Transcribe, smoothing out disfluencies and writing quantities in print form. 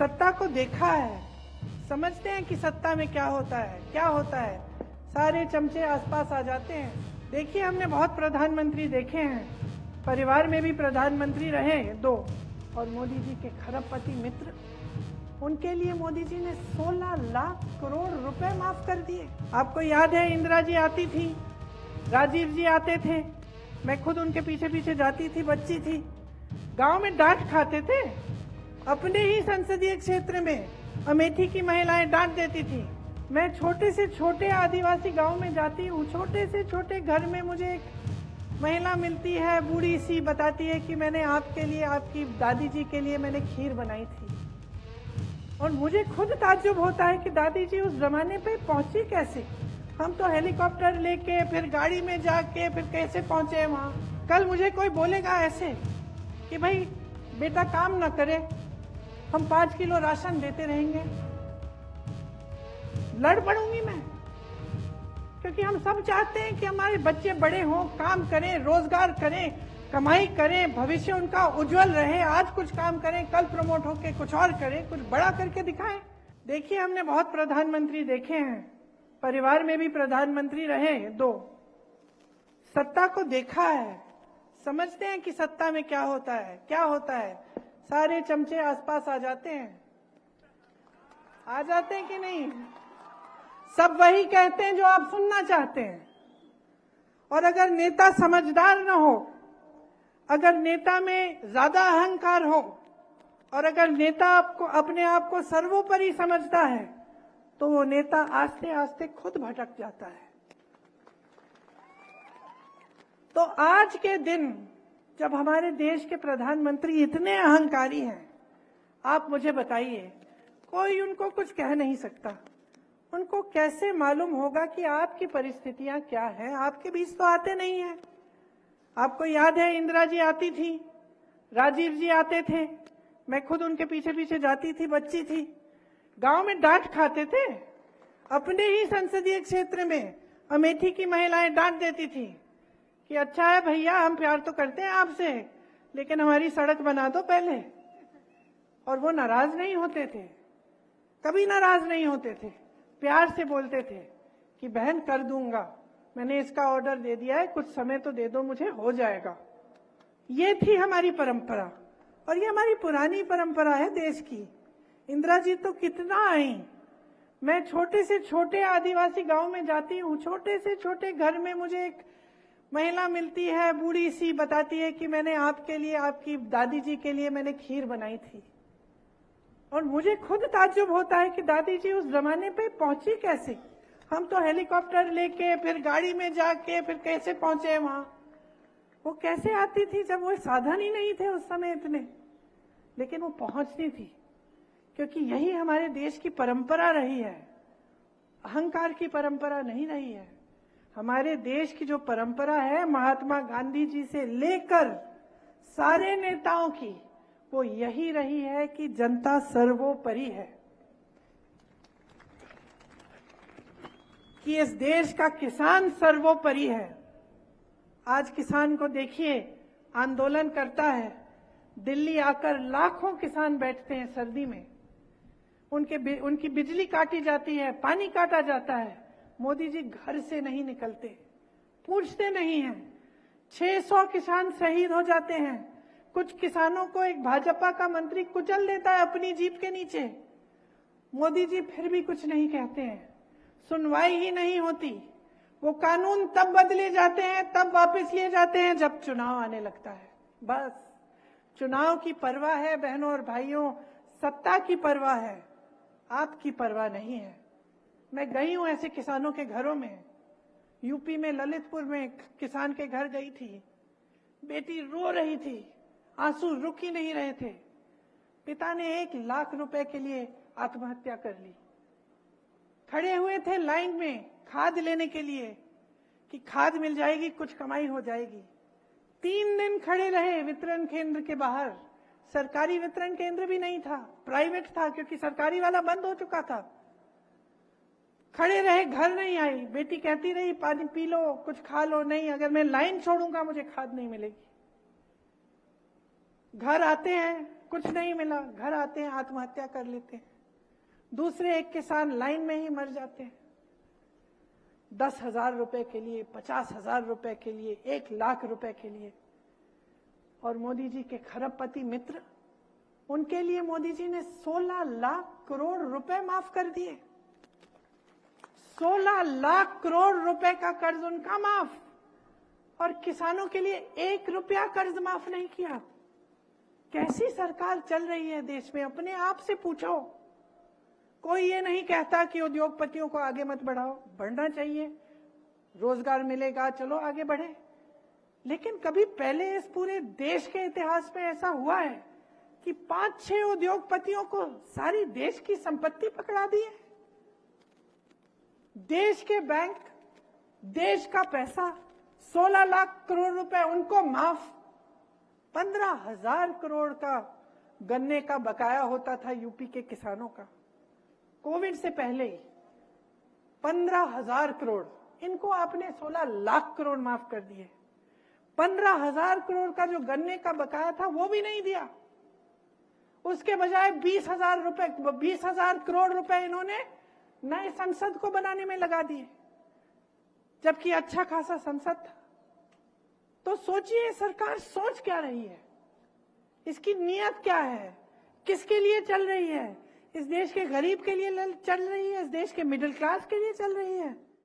सत्ता को देखा है, समझते हैं कि सत्ता में क्या होता है। सारे चमचे आसपास आ जाते हैं। देखिए, हमने बहुत प्रधानमंत्री देखे हैं, परिवार में भी प्रधानमंत्री रहे 2, और मोदी जी के खरबपति मित्र, उनके लिए मोदी जी ने 16 लाख करोड़ रुपए माफ कर दिए। आपको याद है, इंदिरा जी आती थी, राजीव जी आते थे, मैं खुद उनके पीछे पीछे जाती थी, बच्ची थी, गांव में डांट खाते थे। अपने ही संसदीय क्षेत्र में अमेठी की महिलाएं डांट देती थी। मैं छोटे से छोटे आदिवासी गांव में जाती हूँ, छोटे से छोटे घर में मुझे एक महिला मिलती है, बूढ़ी सी, बताती है कि मैंने आपके लिए, आपकी दादी जी के लिए मैंने खीर बनाई थी। और मुझे खुद ताज्जुब होता है कि दादी जी उस जमाने पे पहुंची कैसे। हम तो हेलीकॉप्टर लेके, फिर गाड़ी में जाके, फिर कैसे पहुंचे वहां। कल मुझे कोई बोलेगा ऐसे कि भाई बेटा काम ना करे, हम 5 किलो राशन देते रहेंगे, लड़ पड़ूंगी मैं। क्योंकि हम सब चाहते हैं कि हमारे बच्चे बड़े हों, काम करें, रोजगार करें, कमाई करें, भविष्य उनका उज्जवल रहे। आज कुछ काम करें, कल प्रमोट होके कुछ और करें, कुछ बड़ा करके दिखाएं। देखिए, हमने बहुत प्रधानमंत्री देखे हैं, परिवार में भी प्रधानमंत्री रहे 2। सत्ता को देखा है, समझते हैं कि सत्ता में क्या होता है। सारे चमचे आसपास आ जाते हैं कि नहीं? सब वही कहते हैं जो आप सुनना चाहते हैं। और अगर नेता समझदार न हो, अगर नेता में ज्यादा अहंकार हो, और अगर नेता आपको, अपने आप को सर्वोपरि समझता है, तो वो नेता आस्ते आस्ते खुद भटक जाता है। तो आज के दिन जब हमारे देश के प्रधानमंत्री इतने अहंकारी हैं, आप मुझे बताइए, कोई उनको कुछ कह नहीं सकता। उनको कैसे मालूम होगा कि आपकी परिस्थितियां क्या हैं? आपके बीच तो आते नहीं हैं। आपको याद है, इंदिरा जी आती थी, राजीव जी आते थे, मैं खुद उनके पीछे पीछे जाती थी, बच्ची थी, गांव में डांट खाते थे। अपने ही संसदीय क्षेत्र में अमेठी की महिलाएं डांट देती थी कि अच्छा है भैया, हम प्यार तो करते हैं आपसे, लेकिन हमारी सड़क बना दो पहले। और वो नाराज नहीं होते थे, कभी नाराज नहीं होते थे, प्यार से बोलते थे कि बहन कर दूंगा, मैंने इसका ऑर्डर दे दिया है, कुछ समय तो दे दो मुझे, हो जाएगा। ये थी हमारी परंपरा, और ये हमारी पुरानी परंपरा है देश की। इंदिरा जी तो कितना आई। मैं छोटे से छोटे आदिवासी गांव में जाती हूँ, छोटे से छोटे घर में मुझे एक महिला मिलती है, बूढ़ी सी, बताती है कि मैंने आपके लिए, आपकी दादी जी के लिए मैंने खीर बनाई थी। और मुझे खुद ताज्जुब होता है कि दादी जी उस जमाने पे पहुंची कैसे। हम तो हेलीकॉप्टर लेके, फिर गाड़ी में जाके, फिर कैसे पहुंचे वहां। वो कैसे आती थी जब वो साधन ही नहीं थे उस समय इतने, लेकिन वो पहुंचती थी, क्योंकि यही हमारे देश की परंपरा रही है। अहंकार की परंपरा नहीं रही है। हमारे देश की जो परंपरा है, महात्मा गांधी जी से लेकर सारे नेताओं की, वो यही रही है कि जनता सर्वोपरि है, कि इस देश का किसान सर्वोपरि है। आज किसान को देखिए, आंदोलन करता है, दिल्ली आकर लाखों किसान बैठते हैं सर्दी में, उनकी बिजली काटी जाती है, पानी काटा जाता है, मोदी जी घर से नहीं निकलते, पूछते नहीं हैं। 600 किसान शहीद हो जाते हैं। कुछ किसानों को एक भाजपा का मंत्री कुचल देता है अपनी जीप के नीचे, मोदी जी फिर भी कुछ नहीं कहते हैं, सुनवाई ही नहीं होती। वो कानून तब बदले जाते हैं, तब वापस लिए जाते हैं जब चुनाव आने लगता है। बस चुनाव की परवाह है बहनों और भाइयों, सत्ता की परवाह है, आपकी परवाह नहीं है। मैं गई हूं ऐसे किसानों के घरों में। यूपी में ललितपुर में किसान के घर गई थी, बेटी रो रही थी, आंसू रुक ही नहीं रहे थे। पिता ने 1 लाख रुपए के लिए आत्महत्या कर ली। खड़े हुए थे लाइन में खाद लेने के लिए कि खाद मिल जाएगी, कुछ कमाई हो जाएगी। 3 दिन खड़े रहे वितरण केंद्र के बाहर। सरकारी वितरण केंद्र भी नहीं था, प्राइवेट था, क्योंकि सरकारी वाला बंद हो चुका था। खड़े रहे, घर नहीं आई। बेटी कहती रही पानी पी लो, कुछ खा लो। नहीं, अगर मैं लाइन छोड़ूंगा मुझे खाद नहीं मिलेगी। घर आते हैं, कुछ नहीं मिला, घर आते हैं आत्महत्या कर लेते हैं। दूसरे एक किसान लाइन में ही मर जाते हैं। 10,000 रुपए के लिए, 50,000 रुपए के लिए, 1,00,000 रुपए के लिए। और मोदी जी के खरबपति मित्र, उनके लिए मोदी जी ने 16 लाख करोड़ रुपए माफ कर दिए। 16 लाख करोड़ रुपए का कर्ज उनका माफ, और किसानों के लिए 1 रुपया कर्ज माफ नहीं किया। कैसी सरकार चल रही है देश में? अपने आप से पूछो। कोई ये नहीं कहता कि उद्योगपतियों को आगे मत बढ़ाओ, बढ़ना चाहिए, रोजगार मिलेगा, चलो आगे बढ़े। लेकिन कभी पहले इस पूरे देश के इतिहास में ऐसा हुआ है कि 5-6 उद्योगपतियों को सारी देश की संपत्ति पकड़ा दी है? देश के बैंक, देश का पैसा, 16 लाख करोड़ रुपए उनको माफ। 15,000 करोड़ का गन्ने का बकाया होता था यूपी के किसानों का कोविड से पहले ही। 15,000 करोड़, इनको आपने 16 लाख करोड़ माफ कर दिए। 15,000 करोड़ का जो गन्ने का बकाया था वो भी नहीं दिया। उसके बजाय 20,000 करोड़ रुपए इन्होंने नए संसद को बनाने में लगा दिए, जबकि अच्छा खासा संसद था। तो सोचिए सरकार सोच क्या रही है, इसकी नीयत क्या है, किसके लिए चल रही है? इस देश के गरीब के लिए चल रही है? इस देश के मिडिल क्लास के लिए चल रही है?